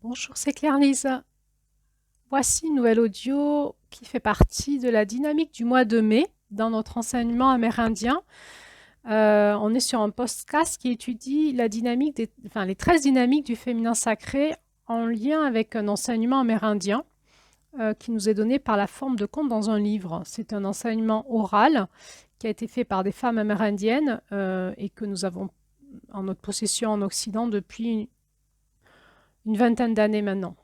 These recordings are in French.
Bonjour, c'est Claire-Lise. Voici une nouvelle audio qui fait partie de la dynamique du mois de mai dans notre enseignement amérindien. On est sur un podcast qui étudie la dynamique les 13 dynamiques du féminin sacré en lien avec un enseignement amérindien qui nous est donné par la forme de conte dans un livre. C'est un enseignement oral qui a été fait par des femmes amérindiennes et que nous avons en notre possession en Occident depuis une vingtaine d'années maintenant.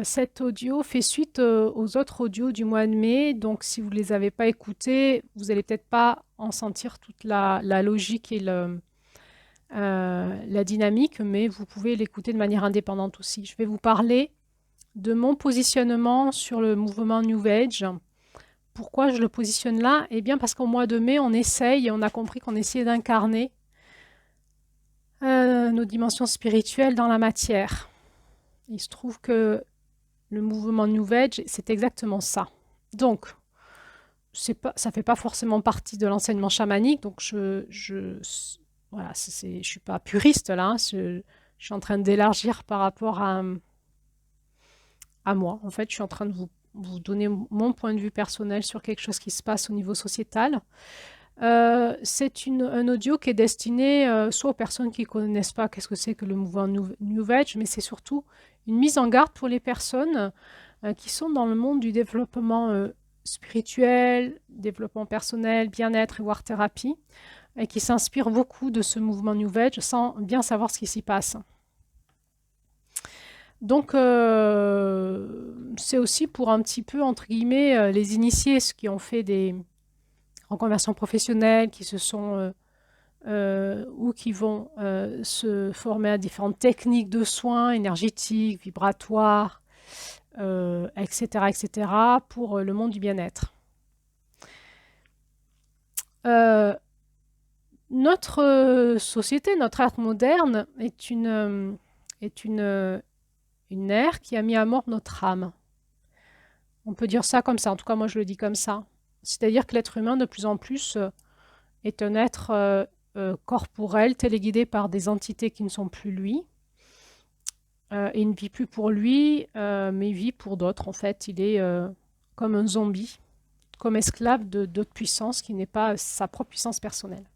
Cet audio fait suite aux autres audios du mois de mai. Donc, si vous ne les avez pas écoutés, vous n'allez peut-être pas en sentir toute la logique et la dynamique, mais vous pouvez l'écouter de manière indépendante aussi. Je vais vous parler de mon positionnement sur le mouvement New Age. Pourquoi je le positionne là? Eh bien, parce qu'au mois de mai, on a compris qu'on essayait d'incarner nos dimensions spirituelles dans la matière. Il se trouve que le mouvement New Age, c'est exactement ça. Donc, ça ne fait pas forcément partie de l'enseignement chamanique, donc voilà, je ne suis pas puriste là, hein, je suis en train d'élargir par rapport à moi. En fait, je suis en train de vous donner mon point de vue personnel sur quelque chose qui se passe au niveau sociétal. C'est un audio qui est destiné soit aux personnes qui ne connaissent pas qu'est-ce que c'est que le mouvement New Age, mais c'est surtout une mise en garde pour les personnes qui sont dans le monde du développement spirituel, développement personnel, bien-être et voire thérapie, et qui s'inspirent beaucoup de ce mouvement New Age sans bien savoir ce qui s'y passe. Donc, c'est aussi pour un petit peu, entre guillemets, les initiés, ceux qui ont fait des reconversions professionnelles, qui se sont ou qui vont se former à différentes techniques de soins énergétiques, vibratoires, etc., etc., pour le monde du bien-être. Notre société, notre ère moderne est une ère qui a mis à mort notre âme. On peut dire ça comme ça, en tout cas moi je le dis comme ça. C'est-à-dire que l'être humain de plus en plus est un être corporel, téléguidé par des entités qui ne sont plus lui. Il ne vit plus pour lui, mais il vit pour d'autres. En fait, il est comme un zombie, comme esclave d'autres puissances qui n'est pas sa propre puissance personnelle.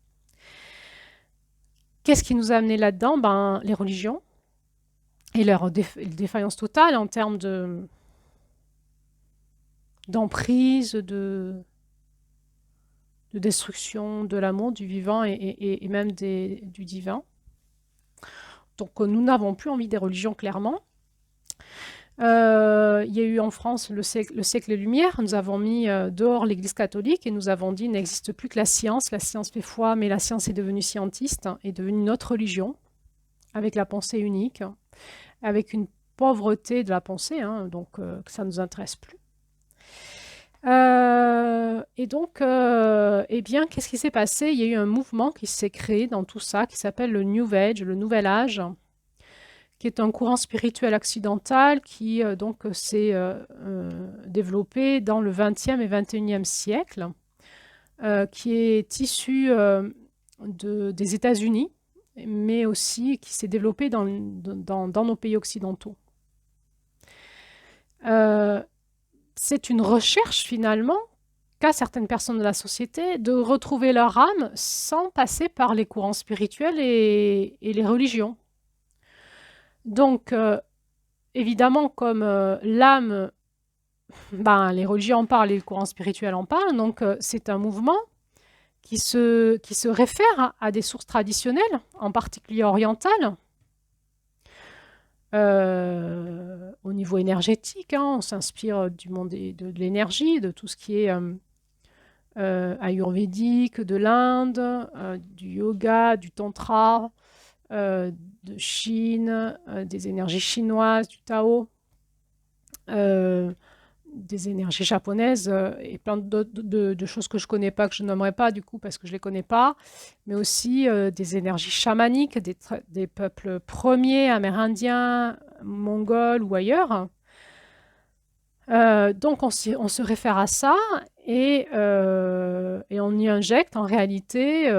Qu'est-ce qui nous a amené là-dedans? Les religions et leur défaillance totale en termes d'emprise, de destruction de l'amour, du vivant et même du divin. Donc nous n'avons plus envie des religions, clairement. Il y a eu en France le siècle des Lumières. Nous avons mis dehors l'Église catholique et nous avons dit il n'existe plus que la science. La science fait foi, mais la science est devenue scientiste, est devenue notre religion, avec la pensée unique, avec une pauvreté de la pensée, hein, donc que ça ne nous intéresse plus. Et donc, eh bien, qu'est-ce qui s'est passé? Il y a eu un mouvement qui s'est créé dans tout ça, qui s'appelle le New Age, le Nouvel Âge, qui est un courant spirituel occidental qui donc s'est développé dans le XXe et XXIe siècle, qui est issu des États-Unis, mais aussi qui s'est développé dans nos pays occidentaux. C'est une recherche finalement qu'a certaines personnes de la société de retrouver leur âme sans passer par les courants spirituels et les religions. Donc, évidemment, comme l'âme, les religions en parlent et les courants spirituels en parlent, donc c'est un mouvement qui se réfère à des sources traditionnelles, en particulier orientales. Au niveau énergétique, hein, on s'inspire du monde de l'énergie, de tout ce qui est ayurvédique, de l'Inde, du yoga, du tantra, de Chine, des énergies chinoises, du Tao, des énergies japonaises et plein de choses que je ne connais pas, que je ne nommerai pas du coup parce que je ne les connais pas, mais aussi des énergies chamaniques, des peuples premiers, amérindiens, mongols ou ailleurs. Donc on se réfère à ça et on y injecte en réalité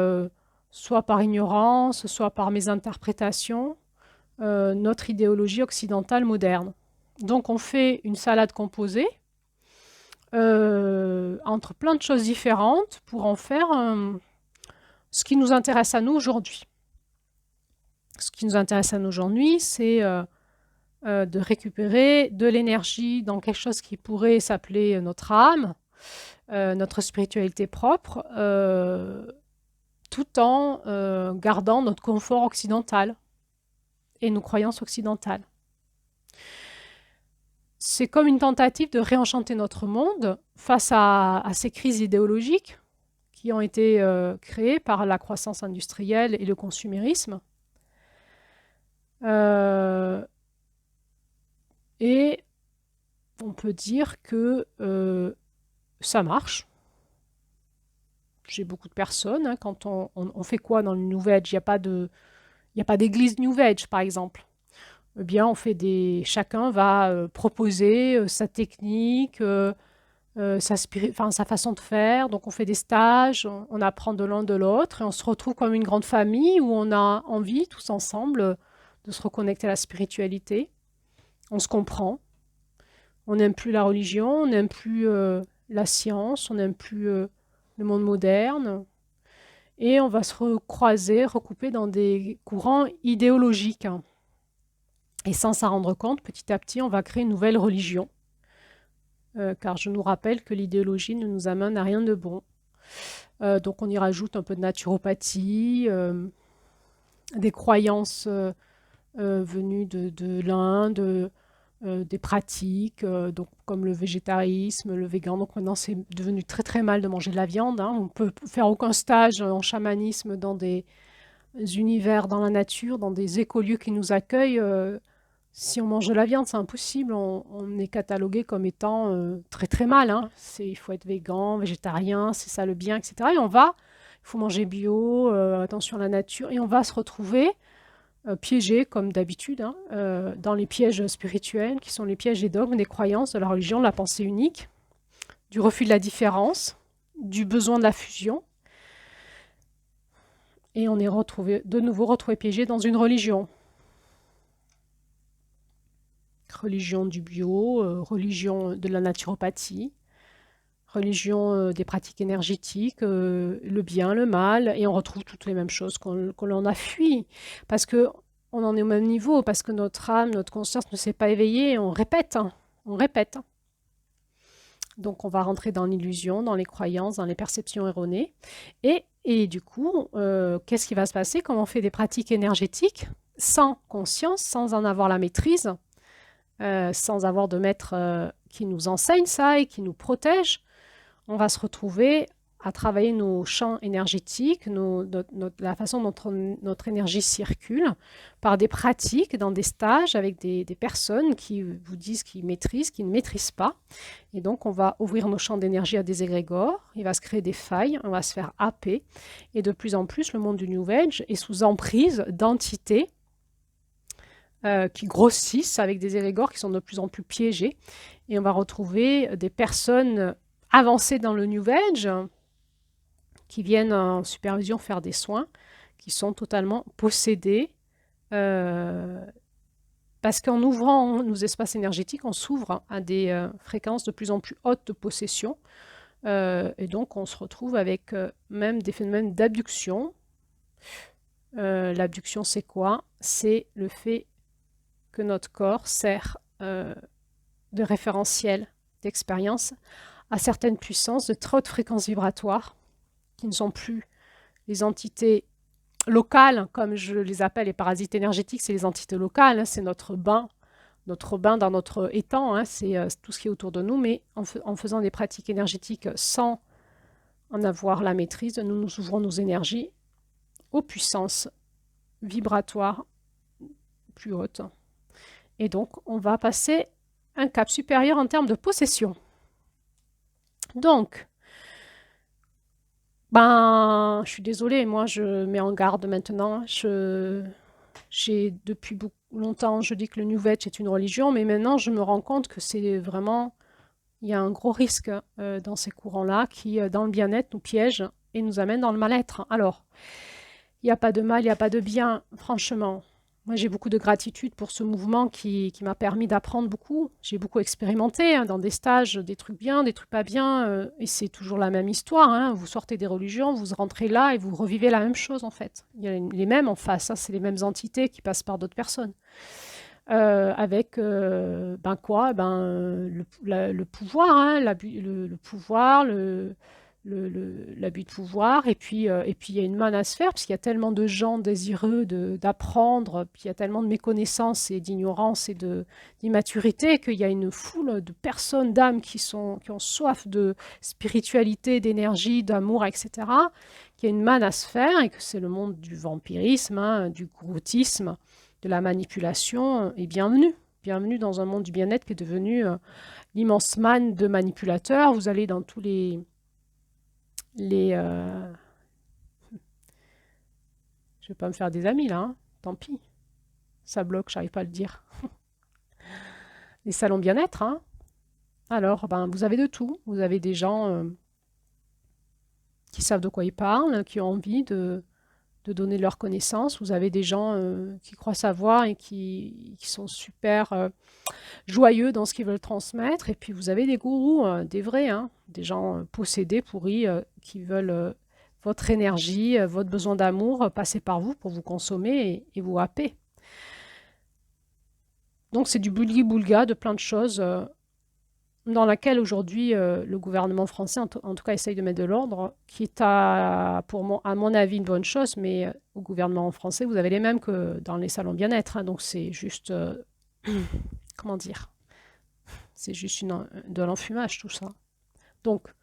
soit par ignorance, soit par mésinterprétation, notre idéologie occidentale moderne. Donc on fait une salade composée entre plein de choses différentes pour en faire ce qui nous intéresse à nous aujourd'hui. Ce qui nous intéresse à nous aujourd'hui, c'est de récupérer de l'énergie dans quelque chose qui pourrait s'appeler notre âme, notre spiritualité propre, tout en gardant notre confort occidental et nos croyances occidentales. C'est comme une tentative de réenchanter notre monde face à ces crises idéologiques qui ont été créées par la croissance industrielle et le consumérisme. Et on peut dire que ça marche. J'ai beaucoup de personnes, quand on fait quoi dans le New Age? Il n'y a pas d'église New Age, par exemple. Eh bien, chacun va proposer sa technique, sa façon de faire. Donc, on fait des stages, on apprend de l'un de l'autre et on se retrouve comme une grande famille où on a envie, tous ensemble, de se reconnecter à la spiritualité. On se comprend. On n'aime plus la religion, on n'aime plus la science, on n'aime plus le monde moderne. Et on va se recroiser, recouper dans des courants idéologiques. Et sans s'en rendre compte, petit à petit, on va créer une nouvelle religion. Car je nous rappelle que l'idéologie ne nous amène à rien de bon. Donc on y rajoute un peu de naturopathie, des croyances venues de l'Inde, des pratiques, donc, comme le végétarisme, le végan. Donc maintenant, c'est devenu très très mal de manger de la viande. On ne peut faire aucun stage en chamanisme dans des univers dans la nature, dans des écolieux qui nous accueillent. Si on mange de la viande, c'est impossible. On est catalogué comme étant très très mal. Il faut être végan, végétarien, c'est ça le bien, etc. Et il faut manger bio, attention à la nature. Et on va se retrouver piégé, comme d'habitude, dans les pièges spirituels, qui sont les pièges des dogmes, des croyances, de la religion, de la pensée unique, du refus de la différence, du besoin de la fusion. Et on est de nouveau retrouvé piégé dans une religion. Religion du bio, religion de la naturopathie, religion des pratiques énergétiques, le bien, le mal, et on retrouve toutes les mêmes choses qu'on l'on a fui. Parce qu'on en est au même niveau, parce que notre âme, notre conscience ne s'est pas éveillée, on répète, on répète. Donc on va rentrer dans l'illusion, dans les croyances, dans les perceptions erronées. Et du coup, qu'est-ce qui va se passer quand on fait des pratiques énergétiques sans conscience, sans en avoir la maîtrise, sans avoir de maître qui nous enseigne ça et qui nous protège? On va se retrouver à travailler nos champs énergétiques, la façon dont notre énergie circule, par des pratiques, dans des stages, avec des personnes qui vous disent qu'ils maîtrisent, qu'ils ne maîtrisent pas. Et donc, on va ouvrir nos champs d'énergie à des égrégores, il va se créer des failles, on va se faire happer. Et de plus en plus, le monde du New Age est sous emprise d'entités qui grossissent avec des égrégores qui sont de plus en plus piégés. Et on va retrouver des personnes avancées dans le New Age qui viennent en supervision faire des soins, qui sont totalement possédés. Parce qu'en ouvrant nos espaces énergétiques, on s'ouvre à des fréquences de plus en plus hautes de possession. Et donc, on se retrouve avec même des phénomènes d'abduction. L'abduction, c'est quoi? C'est le fait que notre corps sert de référentiel d'expérience à certaines puissances de très haute fréquence vibratoire, qui ne sont plus les entités locales, comme je les appelle, les parasites énergétiques, c'est les entités locales, c'est notre bain dans notre étang, c'est tout ce qui est autour de nous, mais en faisant des pratiques énergétiques sans en avoir la maîtrise, nous ouvrons nos énergies aux puissances vibratoires plus hautes. Et donc, on va passer un cap supérieur en termes de possession. Donc, je suis désolée, moi je mets en garde maintenant. J'ai depuis beaucoup longtemps, je dis que le New Age est une religion, mais maintenant je me rends compte que c'est vraiment, il y a un gros risque dans ces courants-là qui, dans le bien-être, nous piègent et nous amènent dans le mal-être. Alors, Il n'y a pas de mal, il n'y a pas de bien, franchement. Moi, j'ai beaucoup de gratitude pour ce mouvement qui m'a permis d'apprendre beaucoup. J'ai beaucoup expérimenté hein, dans des stages, des trucs bien, des trucs pas bien, et c'est toujours la même histoire. Hein. Vous sortez des religions, vous rentrez là et vous revivez la même chose en fait. Il y a les mêmes en face, hein, c'est les mêmes entités qui passent par d'autres personnes. Avec ben quoi ben, le pouvoir, hein, le pouvoir, l'abus de pouvoir, et puis il y a une manne à se faire, parce qu'il y a tellement de gens désireux d'apprendre, puis il y a tellement de méconnaissance et d'ignorance et d'immaturité qu'il y a une foule de personnes, d'âmes qui ont soif de spiritualité, d'énergie, d'amour, etc., qu'il y a une manne à se faire et que c'est le monde du vampirisme, hein, du groutisme, de la manipulation, et bienvenue. Bienvenue dans un monde du bien-être qui est devenu l'immense manne de manipulateurs. Vous allez dans tous les je vais pas me faire des amis là, hein. Tant pis. Ça bloque, j'arrive pas à le dire. Les salons bien-être, hein. Alors, ben, vous avez de tout. Vous avez des gens qui savent de quoi ils parlent, qui ont envie de donner de leurs connaissances. Vous avez des gens qui croient savoir et qui sont super joyeux dans ce qu'ils veulent transmettre. Et puis vous avez des gourous, des vrais, hein, des gens possédés, pourris, qui veulent votre énergie, votre besoin d'amour, passer par vous pour vous consommer et vous happer. Donc c'est du boulgui-boulga de plein de choses dans laquelle aujourd'hui le gouvernement français, en tout cas, essaye de mettre de l'ordre, qui est à mon avis une bonne chose, mais au gouvernement français, vous avez les mêmes que dans les salons bien-être, hein, donc c'est juste, comment dire, c'est juste de l'enfumage tout ça. Donc,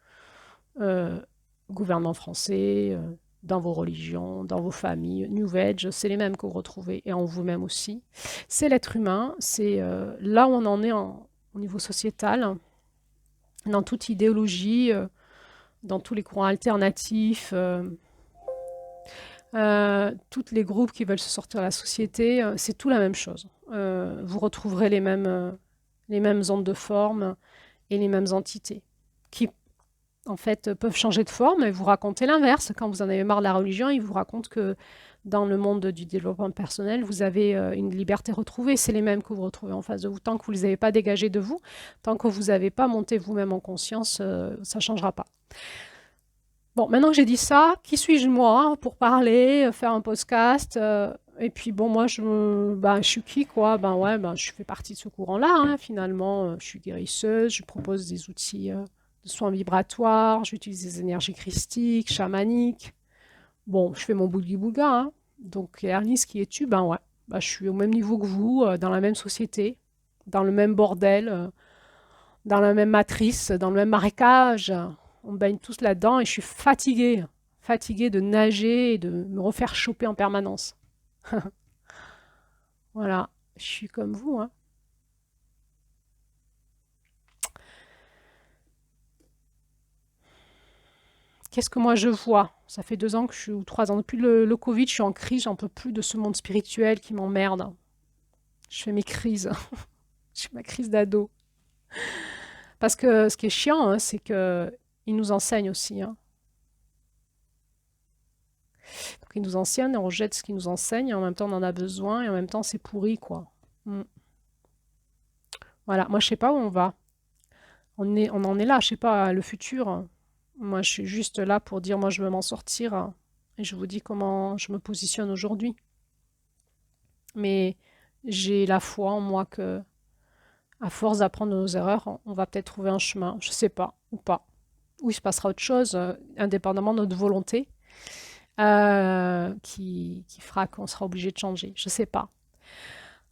gouvernement français, dans vos religions, dans vos familles, New Age, c'est les mêmes que vous retrouvez, et en vous-même aussi. C'est l'être humain, c'est là où on en est au niveau sociétal, dans toute idéologie, dans tous les courants alternatifs, tous les groupes qui veulent se sortir de la société, c'est tout la même chose. Vous retrouverez les mêmes ondes de forme et les mêmes entités qui, en fait, peuvent changer de forme et vous raconter l'inverse. Quand vous en avez marre de la religion, ils vous racontent que dans le monde du développement personnel, vous avez une liberté retrouvée. C'est les mêmes que vous retrouvez en face de vous. Tant que vous ne les avez pas dégagés de vous, tant que vous n'avez pas monté vous-même en conscience, ça ne changera pas. Bon, maintenant que j'ai dit ça, qui suis-je moi pour parler, faire un podcast et puis bon, moi, je suis qui, quoi? Ben ouais, ben, je fais partie de ce courant-là, hein, finalement. Je suis guérisseuse, je propose des outils de soins vibratoires, j'utilise des énergies christiques, chamaniques. Bon, je fais mon boulgui-boulga, hein. Donc, Ernest, qui es-tu? Ben ouais, ben, je suis au même niveau que vous, dans la même société, dans le même bordel, dans la même matrice, dans le même marécage. On baigne tous là-dedans et je suis fatiguée, fatiguée de nager et de me refaire choper en permanence. Voilà, je suis comme vous, hein. Qu'est-ce que moi je vois? Ça fait 2 ans que je suis, ou 3 ans, depuis le Covid, je suis en crise, j'en peux plus de ce monde spirituel qui m'emmerde. Je fais mes crises, je fais ma crise d'ado. Parce que ce qui est chiant, hein, c'est que ils nous enseignent aussi, hein. Donc ils nous enseignent, on rejette ce qu'ils nous enseignent, et en même temps on en a besoin, et en même temps c'est pourri, quoi. Mm. Voilà, moi je sais pas où on va. On en est là, je sais pas, le futur. Moi je suis juste là pour dire, moi je veux m'en sortir, hein, et je vous dis comment je me positionne aujourd'hui. Mais j'ai la foi en moi que, à force d'apprendre de nos erreurs, on va peut-être trouver un chemin, je sais pas, ou pas. Ou il se passera autre chose, indépendamment de notre volonté, qui fera qu'on sera obligé de changer. Je sais pas.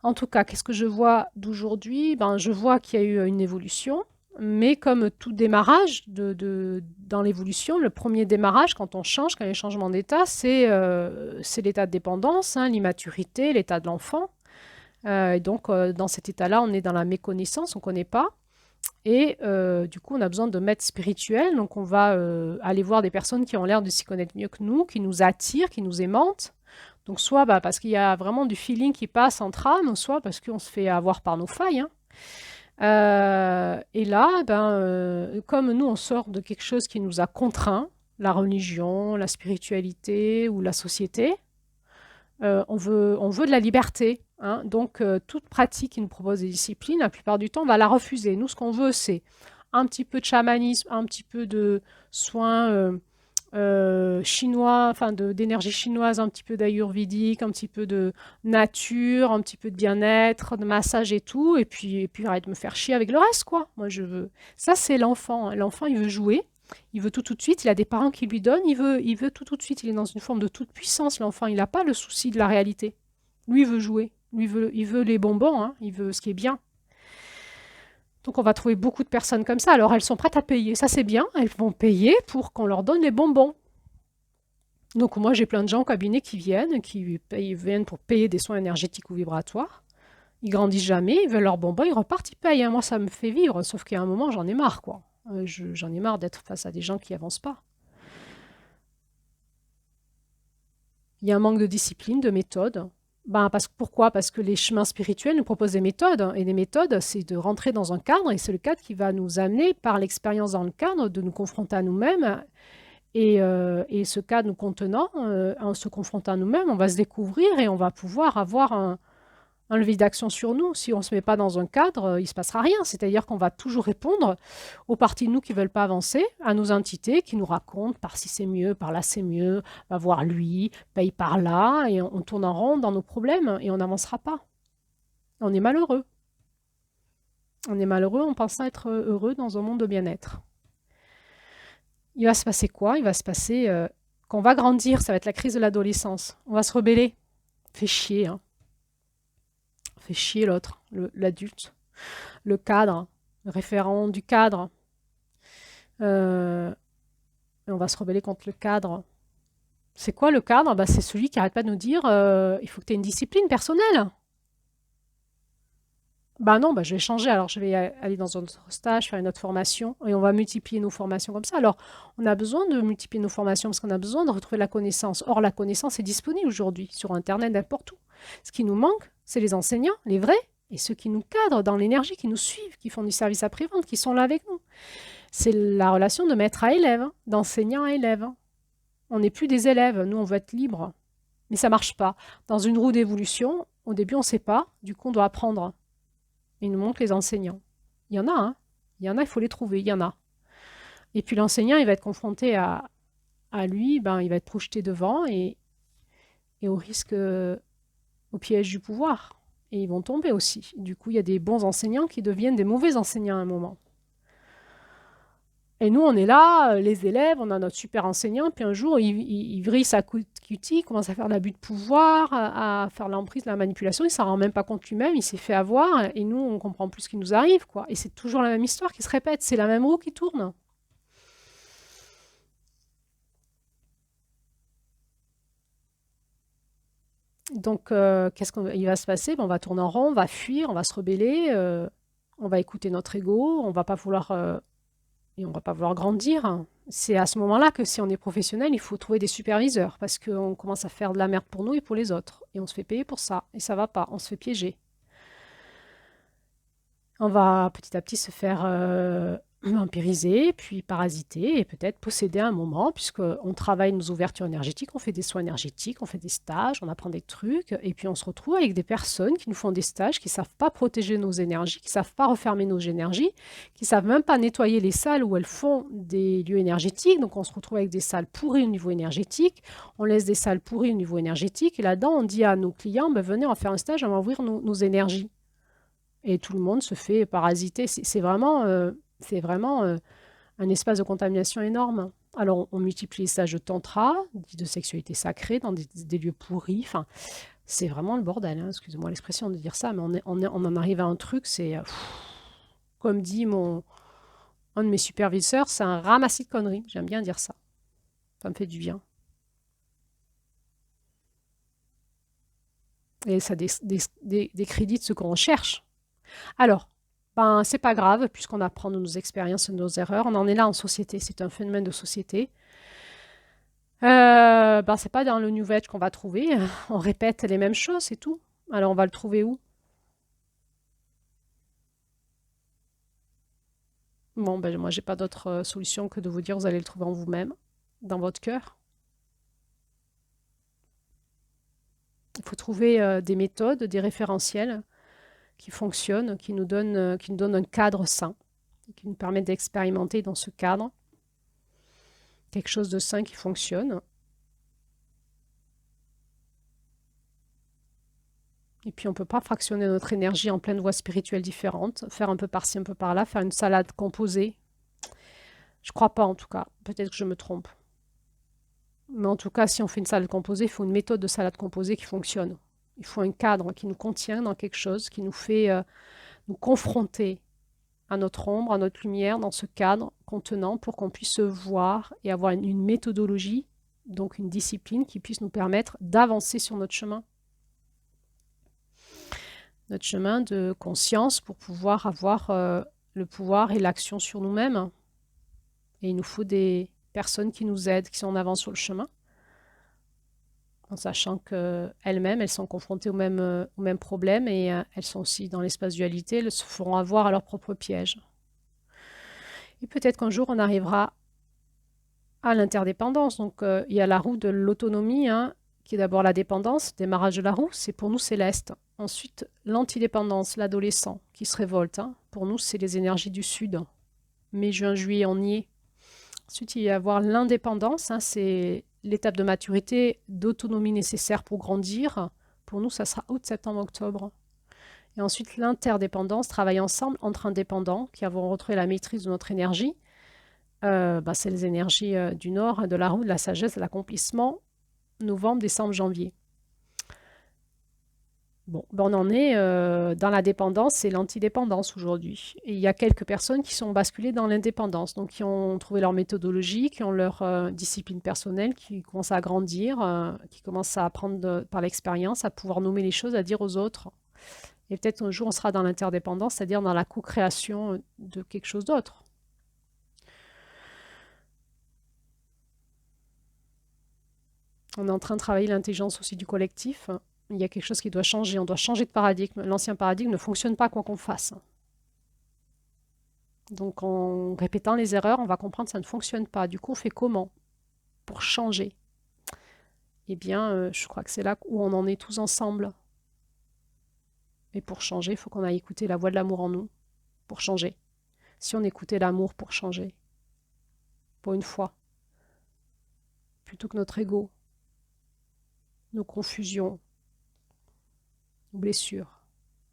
En tout cas, qu'est-ce que je vois d'aujourd'hui? Ben, je vois qu'il y a eu une évolution, mais comme tout démarrage dans l'évolution, le premier démarrage, quand on change, quand il y a un changement d'état, c'est l'état de dépendance, hein, l'immaturité, l'état de l'enfant. Et donc, dans cet état-là, on est dans la méconnaissance, on ne connaît pas. Et du coup, on a besoin de maîtres spirituels. Donc, on va aller voir des personnes qui ont l'air de s'y connaître mieux que nous, qui nous attirent, qui nous aimantent. Donc, soit parce qu'il y a vraiment du feeling qui passe entre âmes, soit parce qu'on se fait avoir par nos failles, hein. Et là, comme nous, on sort de quelque chose qui nous a contraints, la religion, la spiritualité ou la société, on veut de la liberté, hein. Donc, toute pratique qui nous propose des disciplines, la plupart du temps, on va la refuser. Nous, ce qu'on veut, c'est un petit peu de chamanisme, un petit peu de soins chinois, enfin d'énergie chinoise, un petit peu d'ayurvédique, un petit peu de nature, un petit peu de bien-être, de massage et puis arrête de me faire chier avec le reste, quoi. Moi, je veux. Ça, c'est l'enfant, hein. L'enfant, il veut jouer. Il veut tout de suite, il a des parents qui lui donnent, il veut tout de suite, il est dans une forme de toute puissance, l'enfant, il n'a pas le souci de la réalité. Lui, il veut jouer, il veut les bonbons, hein, il veut ce qui est bien. Donc on va trouver beaucoup de personnes comme ça. Alors elles sont prêtes à payer, ça c'est bien, elles vont payer pour qu'on leur donne les bonbons. Donc moi j'ai plein de gens au cabinet viennent pour payer des soins énergétiques ou vibratoires. Ils grandissent jamais, ils veulent leurs bonbons, ils repartent, ils payent, hein. Moi ça me fait vivre, sauf qu'il y a un moment j'en ai marre quoi. J'en ai marre d'être face à des gens qui avancent pas. Il y a un manque de discipline, de méthode. Pourquoi? Parce que les chemins spirituels nous proposent des méthodes. Et les méthodes, c'est de rentrer dans un cadre, et c'est le cadre qui va nous amener, par l'expérience dans le cadre, de nous confronter à nous-mêmes. Et ce cadre nous contenant, en se confrontant à nous-mêmes, on va se découvrir et on va pouvoir avoir un levier d'action sur nous. Si on ne se met pas dans un cadre, il ne se passera rien. C'est-à-dire qu'on va toujours répondre aux parties de nous qui ne veulent pas avancer, à nos entités qui nous racontent par ci c'est mieux, par là c'est mieux, va voir lui, paye par là, et on tourne en rond dans nos problèmes et on n'avancera pas. On est malheureux. On est malheureux en pensant être heureux dans un monde de bien-être. Il va se passer quoi? Il va se passer qu'on va grandir, ça va être la crise de l'adolescence. On va se rebeller. Fait chier, hein. Fait chier l'autre, l'adulte, le cadre, le référent du cadre. Euh, et on va se rebeller contre le cadre. C'est quoi le cadre? C'est celui qui n'arrête pas de nous dire il faut que tu aies une discipline personnelle. Non, je vais changer. Alors, je vais aller dans un autre stage, faire une autre formation, et on va multiplier nos formations comme ça. Alors, on a besoin de multiplier nos formations parce qu'on a besoin de retrouver la connaissance. Or, la connaissance est disponible aujourd'hui sur Internet, n'importe où. Ce qui nous manque, c'est les enseignants, les vrais, et ceux qui nous cadrent dans l'énergie, qui nous suivent, qui font du service après-vente, qui sont là avec nous. C'est la relation de maître à élève, hein, d'enseignant à élève. On n'est plus des élèves, nous, on veut être libres. Mais ça ne marche pas. Dans une roue d'évolution, au début, on ne sait pas, du coup, on doit apprendre. Il nous montre les enseignants. Il y en a, hein. Il y en a, il faut les trouver, il y en a. Et puis l'enseignant, il va être confronté à lui, il va être projeté devant et au risque, au piège du pouvoir. Et ils vont tomber aussi. Du coup, il y a des bons enseignants qui deviennent des mauvais enseignants à un moment. Et nous, on est là, les élèves, on a notre super enseignant, puis un jour, il vrille sa cutie, il commence à faire de l'abus de pouvoir, à faire l'emprise, la manipulation, il ne s'en rend même pas compte lui-même, il s'est fait avoir, et nous, on comprend plus ce qui nous arrive, quoi. Et c'est toujours la même histoire qui se répète, c'est la même roue qui tourne. Donc, qu'est-ce qu'il va se passer? On va tourner en rond, on va fuir, on va se rebeller, on va écouter notre ego, on va pas vouloir et on ne va pas vouloir grandir. C'est à ce moment-là que si on est professionnel, il faut trouver des superviseurs parce qu'on commence à faire de la merde pour nous et pour les autres. Et on se fait payer pour ça. Et ça va pas, on se fait piéger. On va petit à petit se faire vampiriser, puis parasiter et peut-être posséder à un moment, puisqu'on travaille nos ouvertures énergétiques, on fait des soins énergétiques, on fait des stages, on apprend des trucs, et puis on se retrouve avec des personnes qui nous font des stages, qui ne savent pas protéger nos énergies, qui ne savent pas refermer nos énergies, qui ne savent même pas nettoyer les salles où elles font des lieux énergétiques. Donc on se retrouve avec des salles pourries au niveau énergétique, on laisse des salles pourries au niveau énergétique, et là-dedans on dit à nos clients, venez, on va faire un stage, on va ouvrir nos énergies. Et tout le monde se fait parasiter. C'est vraiment, un espace de contamination énorme. Alors, on multiplie les stages de tantra, de sexualité sacrée, dans des lieux pourris. Enfin, c'est vraiment le bordel, hein. Excusez-moi l'expression de dire ça, mais on en arrive à un truc, c'est, comme dit un de mes superviseurs, c'est un ramassis de conneries. J'aime bien dire ça. Ça me fait du bien. Et ça décrédite ce qu'on cherche. Alors, c'est pas grave, puisqu'on apprend de nos expériences et de nos erreurs. On en est là en société, c'est un phénomène de société. C'est pas dans le New Age qu'on va trouver. On répète les mêmes choses, c'est tout. Alors, on va le trouver où? Bon, moi, j'ai pas d'autre solution que de vous dire, vous allez le trouver en vous-même, dans votre cœur. Il faut trouver des méthodes, des référentiels qui fonctionnent, qui nous donnent un cadre sain, qui nous permettent d'expérimenter dans ce cadre quelque chose de sain qui fonctionne. Et puis on ne peut pas fractionner notre énergie en plein de voies spirituelles différentes, faire un peu par-ci, un peu par-là, faire une salade composée. Je ne crois pas en tout cas, peut-être que je me trompe. Mais en tout cas, si on fait une salade composée, il faut une méthode de salade composée qui fonctionne. Il faut un cadre qui nous contient dans quelque chose, qui nous fait nous confronter à notre ombre, à notre lumière, dans ce cadre contenant pour qu'on puisse se voir et avoir une méthodologie, donc une discipline qui puisse nous permettre d'avancer sur notre chemin. Notre chemin de conscience pour pouvoir avoir le pouvoir et l'action sur nous-mêmes. Et il nous faut des personnes qui nous aident, qui sont en avance sur le chemin, en sachant qu'elles-mêmes, elles sont confrontées au même problème et elles sont aussi dans l'espace dualité, elles se feront avoir à leur propre piège. Et peut-être qu'un jour, on arrivera à l'interdépendance. Donc, il y a la roue de l'autonomie, hein, qui est d'abord la dépendance, démarrage de la roue, c'est pour nous céleste. Ensuite, l'antidépendance, l'adolescent qui se révolte. Hein. Pour nous, c'est les énergies du Sud. Mai, juin, juillet, on y est. Ensuite, il va y avoir l'indépendance, hein, c'est l'étape de maturité, d'autonomie nécessaire pour grandir. Pour nous, ça sera août, septembre, octobre. Et ensuite, l'interdépendance, travailler ensemble entre indépendants qui avons retrouvé la maîtrise de notre énergie. C'est les énergies du Nord, de la roue, de la sagesse, de l'accomplissement, novembre, décembre, janvier. Bon, on en est dans la dépendance et l'antidépendance aujourd'hui. Et il y a quelques personnes qui sont basculées dans l'indépendance, donc qui ont trouvé leur méthodologie, qui ont leur discipline personnelle, qui commencent à grandir, qui commencent à apprendre par l'expérience, à pouvoir nommer les choses, à dire aux autres. Et peut-être un jour, on sera dans l'interdépendance, c'est-à-dire dans la co-création de quelque chose d'autre. On est en train de travailler l'intelligence aussi du collectif. Il y a quelque chose qui doit changer, on doit changer de paradigme. L'ancien paradigme ne fonctionne pas quoi qu'on fasse. Donc en répétant les erreurs, on va comprendre que ça ne fonctionne pas. Du coup, on fait comment pour changer? Eh bien, je crois que c'est là où on en est tous ensemble. Et pour changer, il faut qu'on aille écouter la voix de l'amour en nous, pour changer. Si on écoutait l'amour pour changer, pour une fois, plutôt que notre ego, nos confusions, nos blessures.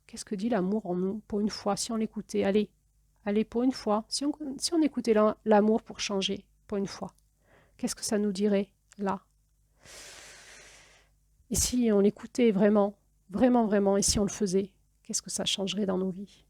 Qu'est-ce que dit l'amour en nous pour une fois, si on l'écoutait? Allez, pour une fois, si on écoutait l'amour pour changer, pour une fois, qu'est-ce que ça nous dirait là? Et si on l'écoutait vraiment, vraiment, vraiment, et si on le faisait, qu'est-ce que ça changerait dans nos vies?